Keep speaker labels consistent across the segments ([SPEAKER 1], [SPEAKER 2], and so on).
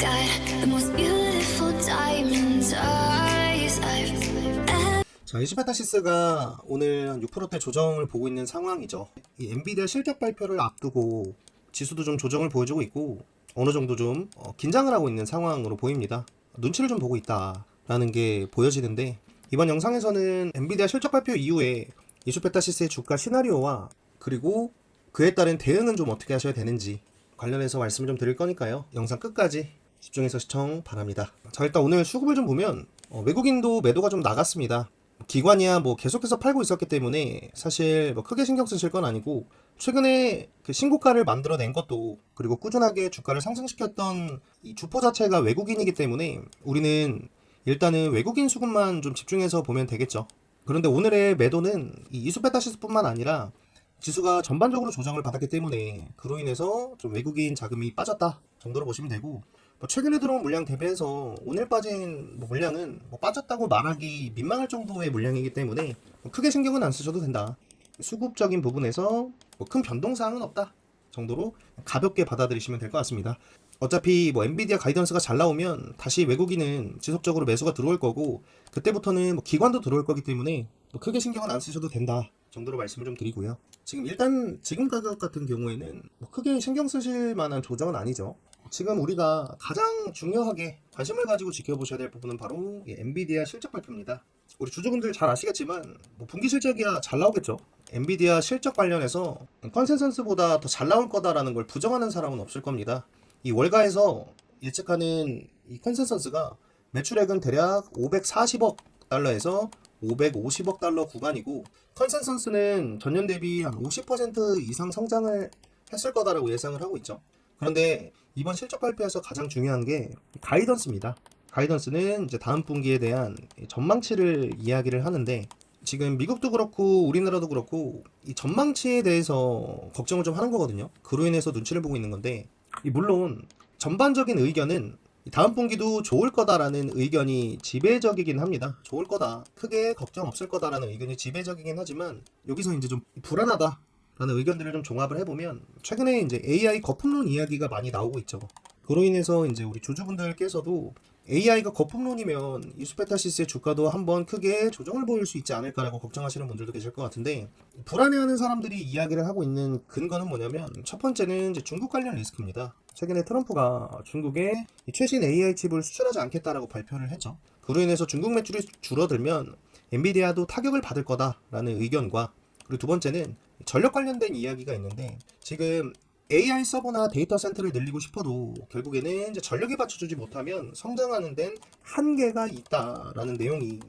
[SPEAKER 1] got the most beautiful diamonds eyes I've
[SPEAKER 2] 자, 이슈페타시스가 오늘 한 6%대 조정을 보고 있는 상황이죠. 이 엔비디아 실적 발표를 앞두고 지수도 좀 조정을 보여주고 있고 어느 정도 좀 긴장을 하고 있는 상황으로 보입니다. 눈치를 좀 보고 있다라는 게 보여지는데 이번 영상에서는 엔비디아 실적 발표 이후에 이슈페타시스의 주가 시나리오와 그리고 그에 따른 대응은 좀 어떻게 하셔야 되는지 관련해서 말씀을 좀 드릴 거니까요. 영상 끝까지 집중해서 시청 바랍니다. 자, 일단 오늘 수급을 좀 보면 외국인도 매도가 좀 나갔습니다. 기관이야 뭐 계속해서 팔고 있었기 때문에 사실 뭐 크게 신경 쓰실 건 아니고 최근에 그 신고가를 만들어낸 것도 그리고 꾸준하게 주가를 상승시켰던 이 주포 자체가 외국인이기 때문에 우리는 일단은 외국인 수급만 좀 집중해서 보면 되겠죠. 그런데 오늘의 매도는 이 이슈페타시스뿐만 아니라 지수가 전반적으로 조정을 받았기 때문에 그로 인해서 좀 외국인 자금이 빠졌다 정도로 보시면 되고 최근에 들어온 물량 대비해서 오늘 빠진 물량은 빠졌다고 말하기 민망할 정도의 물량이기 때문에 크게 신경은 안 쓰셔도 된다. 수급적인 부분에서 큰 변동사항은 없다 정도로 가볍게 받아들이시면 될 것 같습니다. 어차피 엔비디아 가이던스가 잘 나오면 다시 외국인은 지속적으로 매수가 들어올 거고 그때부터는 기관도 들어올 거기 때문에 크게 신경은 안 쓰셔도 된다 정도로 말씀을 좀 드리고요. 지금 가격 같은 경우에는 크게 신경 쓰실 만한 조정은 아니죠. 지금 우리가 가장 중요하게 관심을 가지고 지켜보셔야 될 부분은 바로 엔비디아 실적 발표입니다. 우리 주주분들 잘 아시겠지만 분기 실적이야 잘 나오겠죠. 엔비디아 실적 관련해서 컨센서스보다 더 잘 나올 거다라는 걸 부정하는 사람은 없을 겁니다. 이 월가에서 예측하는 이 컨센서스가 매출액은 대략 540억 달러에서 550억 달러 구간이고 컨센서스는 전년 대비 한 50% 이상 성장을 했을 거다라고 예상을 하고 있죠. 그런데 이번 실적 발표에서 가장 중요한 게 가이던스입니다. 가이던스는 이제 다음 분기에 대한 전망치를 이야기를 하는데 지금 미국도 그렇고 우리나라도 그렇고 이 전망치에 대해서 걱정을 좀 하는 거거든요. 그로 인해서 눈치를 보고 있는 건데 물론 전반적인 의견은 다음 분기도 좋을 거다라는 의견이 지배적이긴 합니다. 좋을 거다. 크게 걱정 없을 거다라는 의견이 지배적이긴 하지만 여기서 이제 좀 불안하다. 라는 의견들을 좀 종합을 해보면 최근에 이제 AI 거품론 이야기가 많이 나오고 있죠. 그로 인해서 이제 우리 주주분들께서도 AI가 거품론이면 이슈페타시스의 주가도 한번 크게 조정을 보일 수 있지 않을까라고 걱정하시는 분들도 계실 것 같은데 불안해하는 사람들이 이야기를 하고 있는 근거는 뭐냐면 첫 번째는 이제 중국 관련 리스크입니다. 최근에 트럼프가 중국에 최신 AI 칩을 수출하지 않겠다라고 발표를 했죠. 그로 인해서 중국 매출이 줄어들면 엔비디아도 타격을 받을 거다라는 의견과 그리고 두 번째는 전력 관련된 이야기가 있는데 지금 AI 서버나 데이터 센터를 늘리고 싶어도 결국에는 이제 전력이 받쳐주지 못하면 성장하는 데는 한계가 있다라는 내용이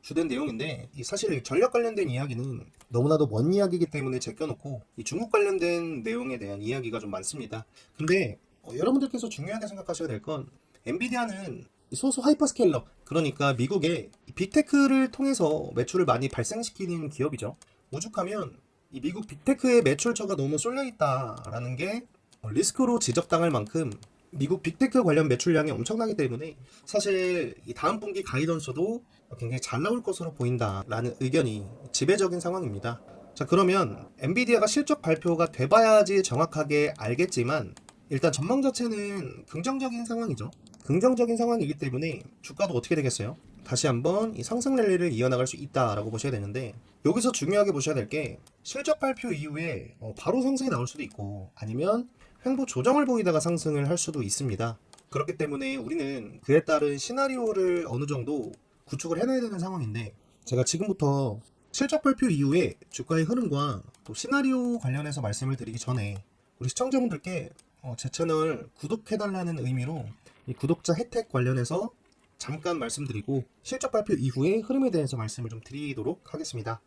[SPEAKER 2] 주된 내용인데 사실 전력 관련된 이야기는 너무나도 먼 이야기이기 때문에 제껴놓고 이 중국 관련된 내용에 대한 이야기가 좀 많습니다. 근데 여러분들께서 중요하게 생각하셔야 될 건 엔비디아는 소수 하이퍼스케일러 그러니까 미국의 빅테크를 통해서 매출을 많이 발생시키는 기업이죠. 오죽하면 이 미국 빅테크의 매출처가 너무 쏠려있다라는 게 리스크로 지적당할 만큼 미국 빅테크 관련 매출량이 엄청나기 때문에 사실 이 다음 분기 가이던스도 굉장히 잘 나올 것으로 보인다라는 의견이 지배적인 상황입니다. 자, 그러면 엔비디아가 실적 발표가 돼봐야지 정확하게 알겠지만 일단 전망 자체는 긍정적인 상황이죠. 긍정적인 상황이기 때문에 주가도 어떻게 되겠어요? 다시 한번 이 상승 랠리를 이어나갈 수 있다라고 보셔야 되는데 여기서 중요하게 보셔야 될 게 실적 발표 이후에 바로 상승이 나올 수도 있고 아니면 횡보 조정을 보이다가 상승을 할 수도 있습니다. 그렇기 때문에 우리는 그에 따른 시나리오를 어느 정도 구축을 해놔야 되는 상황인데 제가 지금부터 실적 발표 이후에 주가의 흐름과 또 시나리오 관련해서 말씀을 드리기 전에 우리 시청자분들께 제 채널 구독해달라는 의미로 이 구독자 혜택 관련해서 잠깐 말씀드리고 실적 발표 이후에 흐름에 대해서 말씀을 좀 드리도록 하겠습니다.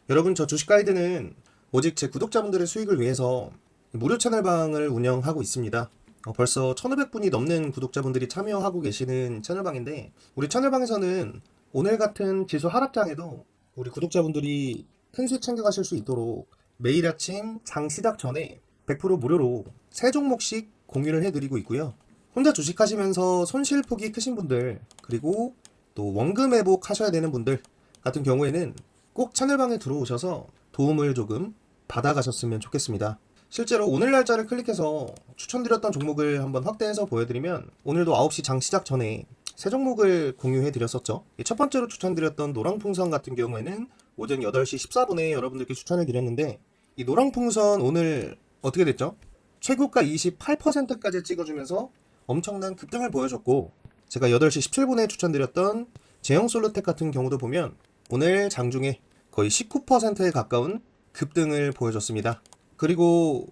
[SPEAKER 2] 여러분, 저 주식 가이드는 오직 제 구독자분들의 수익을 위해서 무료 채널방을 운영하고 있습니다. 벌써 1500분이 넘는 구독자분들이 참여하고 계시는 채널방인데 우리 채널방에서는 오늘 같은 지수 하락장에도 우리 구독자분들이 큰 수익 챙겨가실 수 있도록 매일 아침 장 시작 전에 100% 무료로 3종목씩 공유를 해드리고 있고요. 혼자 주식하시면서 손실폭이 크신 분들 그리고 또 원금 회복 하셔야 되는 분들 같은 경우에는 꼭 채널방에 들어오셔서 도움을 조금 받아가셨으면 좋겠습니다. 실제로 오늘 날짜를 클릭해서 추천드렸던 종목을 한번 확대해서 보여드리면 오늘도 9시 장 시작 전에 세 종목을 공유해 드렸었죠. 첫 번째로 추천드렸던 노랑풍선 같은 경우에는 오전 8시 14분에 여러분들께 추천을 드렸는데 이 노랑풍선 오늘 어떻게 됐죠? 최고가 28%까지 찍어주면서 엄청난 급등을 보여줬고, 제가 8시 17분에 추천드렸던 제형솔루텍 같은 경우도 보면 오늘 장중에 거의 19%에 가까운 급등을 보여줬습니다. 그리고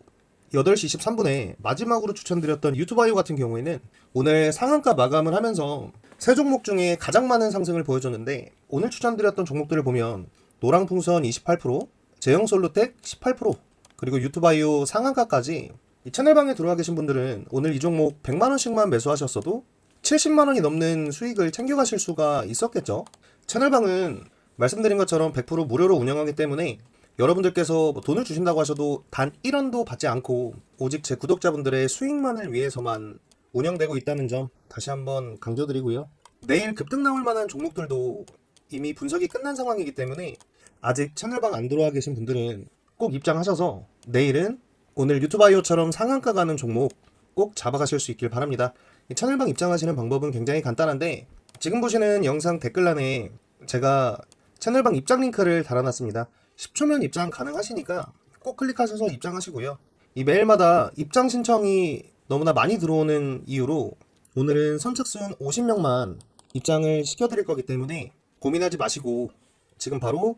[SPEAKER 2] 8시 23분에 마지막으로 추천드렸던 유투바이오 같은 경우에는 오늘 상한가 마감을 하면서 세 종목 중에 가장 많은 상승을 보여줬는데, 오늘 추천드렸던 종목들을 보면 노랑풍선 28%, 제형솔루텍 18%, 그리고 유투바이오 상한가까지 이 채널방에 들어와 계신 분들은 오늘 이 종목 100만원씩만 매수하셨어도 70만원이 넘는 수익을 챙겨가실 수가 있었겠죠. 채널방은 말씀드린 것처럼 100% 무료로 운영하기 때문에 여러분들께서 돈을 주신다고 하셔도 단 1원도 받지 않고 오직 제 구독자분들의 수익만을 위해서만 운영되고 있다는 점 다시 한번 강조드리고요. 내일 급등 나올 만한 종목들도 이미 분석이 끝난 상황이기 때문에 아직 채널방 안 들어와 계신 분들은 꼭 입장하셔서 내일은 오늘 유투바이오처럼 상한가 가는 종목 꼭 잡아가실 수 있길 바랍니다. 이 채널방 입장하시는 방법은 굉장히 간단한데, 지금 보시는 영상 댓글란에 제가 채널방 입장 링크를 달아놨습니다. 10초면 입장 가능하시니까 꼭 클릭하셔서 입장하시고요. 이 매일마다 입장 신청이 너무나 많이 들어오는 이유로 오늘은 선착순 50명만 입장을 시켜드릴 거기 때문에 고민하지 마시고 지금 바로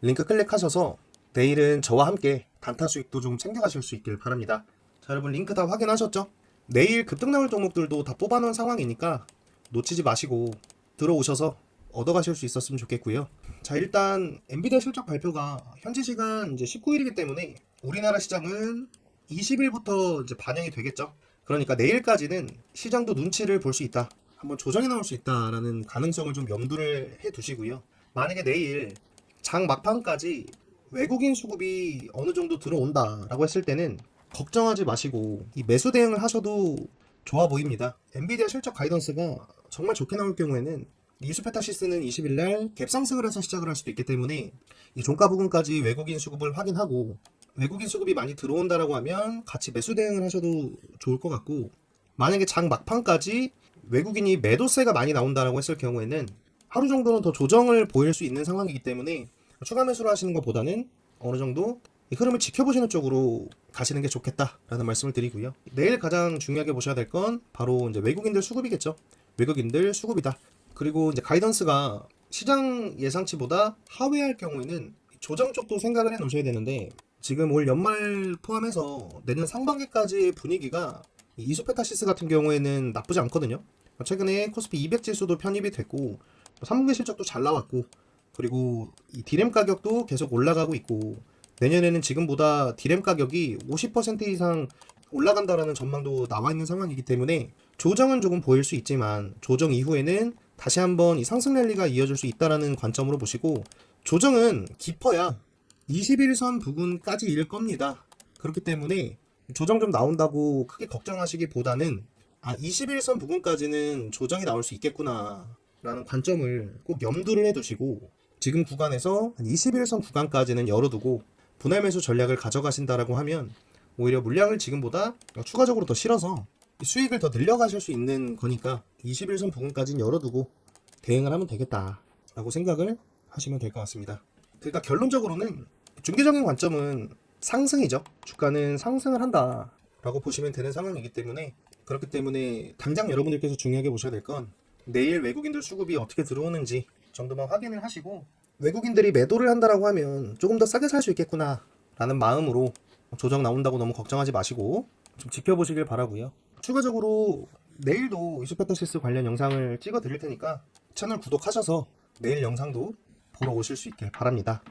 [SPEAKER 2] 링크 클릭하셔서 내일은 저와 함께 단타 수익도 좀 챙겨가실 수 있길 바랍니다. 자, 여러분 링크 다 확인하셨죠? 내일 급등 나올 종목들도 다 뽑아놓은 상황이니까 놓치지 마시고 들어오셔서 얻어가실 수 있었으면 좋겠고요. 자, 일단 엔비디아 실적 발표가 현지 시간 이제 19일이기 때문에 우리나라 시장은 20일부터 이제 반영이 되겠죠. 그러니까 내일까지는 시장도 눈치를 볼 수 있다, 한번 조정이 나올 수 있다라는 가능성을 좀 염두를 해 두시고요. 만약에 내일 장 막판까지 외국인 수급이 어느 정도 들어온다라고 했을 때는 걱정하지 마시고 이 매수 대응을 하셔도 좋아 보입니다. 엔비디아 실적 가이던스가 정말 좋게 나올 경우에는 이수페타시스는 20일날 갭상승을 해서 시작을 할 수도 있기 때문에 이 종가 부근까지 외국인 수급을 확인하고 외국인 수급이 많이 들어온다라고 하면 같이 매수 대응을 하셔도 좋을 것 같고, 만약에 장 막판까지 외국인이 매도세가 많이 나온다라고 했을 경우에는 하루 정도는 더 조정을 보일 수 있는 상황이기 때문에 추가 매수를 하시는 것보다는 어느 정도 이 흐름을 지켜보시는 쪽으로 가시는 게 좋겠다라는 말씀을 드리고요. 내일 가장 중요하게 보셔야 될 건 바로 이제 외국인들 수급이겠죠. 외국인들 수급이다. 그리고 이제 가이던스가 시장 예상치보다 하회할 경우에는 조정 쪽도 생각을 해 놓으셔야 되는데, 지금 올 연말 포함해서 내년 상반기까지 분위기가 이수페타시스 같은 경우에는 나쁘지 않거든요. 최근에 코스피 200 지수도 편입이 됐고 3분기 실적도 잘 나왔고, 그리고 이 디램 가격도 계속 올라가고 있고, 내년에는 지금보다 디램 가격이 50% 이상 올라간다라는 전망도 나와 있는 상황이기 때문에 조정은 조금 보일 수 있지만 조정 이후에는 다시 한번 이 상승 랠리가 이어질 수 있다라는 관점으로 보시고, 조정은 깊어야 21선 부근까지일 겁니다. 그렇기 때문에 조정 좀 나온다고 크게 걱정하시기보다는 21선 부근까지는 조정이 나올 수 있겠구나 라는 관점을 꼭 염두를 해두시고, 지금 구간에서 한 21선 구간까지는 열어두고 분할 매수 전략을 가져가신다라고 하면 오히려 물량을 지금보다 추가적으로 더 실어서 수익을 더 늘려가실 수 있는 거니까 21선 부근까지는 열어두고 대응을 하면 되겠다라고 생각을 하시면 될 것 같습니다. 그러니까 결론적으로는 중기적인 관점은 상승이죠. 주가는 상승을 한다라고 보시면 되는 상황이기 때문에, 그렇기 때문에 당장 여러분들께서 중요하게 보셔야 될 건 내일 외국인들 수급이 어떻게 들어오는지 정도만 확인을 하시고, 외국인들이 매도를 한다라고 하면 조금 더 싸게 살 수 있겠구나 라는 마음으로 조정 나온다고 너무 걱정하지 마시고 좀 지켜보시길 바라고요. 추가적으로 내일도 이수페타시스 관련 영상을 찍어 드릴 테니까 채널 구독하셔서 내일 영상도 보러 오실 수 있길 바랍니다.